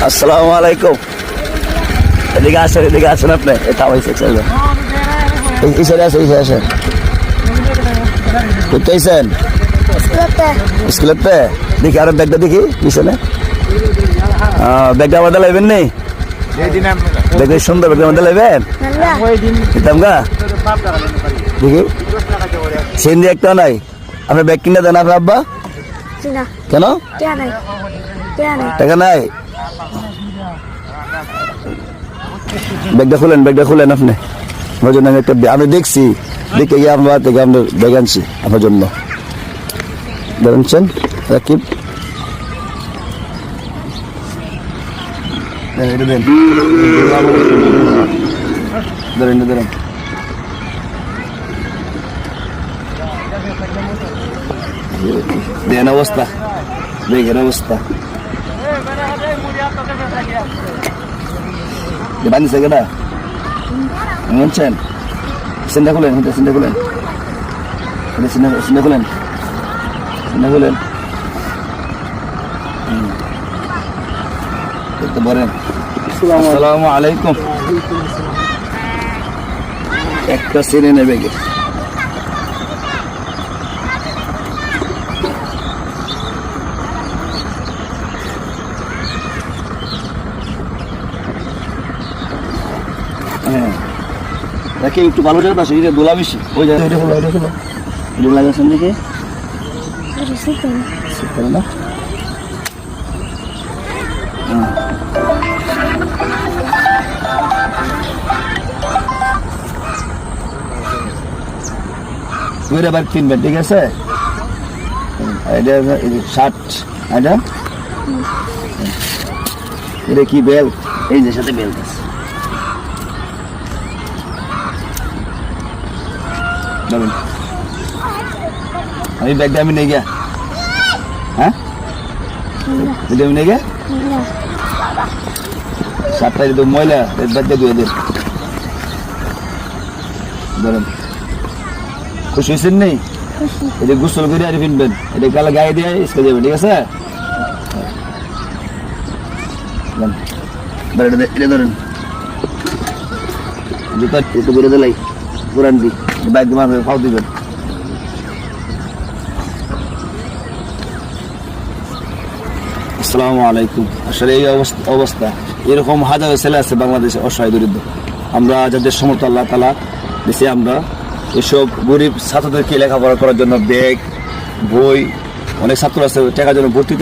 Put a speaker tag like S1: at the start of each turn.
S1: আসসালামু আলাইকুম। এদিকে আসেন আপনি। এটা হয়েছে এই সাইডে আসেন। কোথায় আছেন? স্কুলেতে দেখি আরো ব্যাগটা দেখি পিছনে। ব্যাগটা আমাদের লাইবেন নেই? দেখি সুন্দর ব্যাগটা আমাদের লাইবেন দিতাম গা। দেখি সেন একটা নাই। আপনার ব্যাগ কিনে দেন আপনার আব্বা? কেন টাকা নাই? ব্যাগটা খুলেন আপনি আমার জন্য। আমি দেখছি দেখে গিয়ে আপনার থেকে আপনার ব্যাগ আনছি আপনার জন্য। ধরেনছেন রাকিব, ধরেন দেন অবস্থা, দেখেন অবস্থা বানিয়েছে কেটা বলছেন। সিনটা খুলেন, সিনটা খুলেন, সিনটা খুলেন। বলেন আসসালামু আলাইকুম। একটা সিনে নেবে গে। হ্যাঁ দেখি একটু ভালো জায়গা আছে, দোলা বেশি ওই জায়গায়। এটা হলো এটা লাগাচ্ছেন দেখে না। আবার কিনবেন, ঠিক আছে? এটা শার্ট, এটা কি বেল্ট? এই যে সাথে বেল্ট আছে। আমি ব্যাগটা আমি নেই গিয়া। হ্যাঁ আমি নেই গিয়া। শার্টটা যদি ময়লা ব্যাগটা ধুয়ে দেন। ধরেন খুশি হয়েছেন নেই? এটা গোসল করে আর ফিনবেন, এটা গালে গায়ে দিয়ে স্কুলে যাবেন, ঠিক আছে? এটা ধরেন জুতা একটু করে দিলাই পুরান দি বাইক তোমার পাও দিবেন। আসসালামু আলাইকুম। আসলে এই অবস্থা এরকম হাজার ছেলে আছে বাংলাদেশে অসহায় দরিদ্র। আমরা যাদের সমর্থ আল্লাহ তাআলা দিয়েছে, আমরা এসব গরিব ছাত্রদেরকে লেখাপড়া করার জন্য ব্যাগ, বই, অনেক ছাত্র আছে টাকার জন্য ভর্তি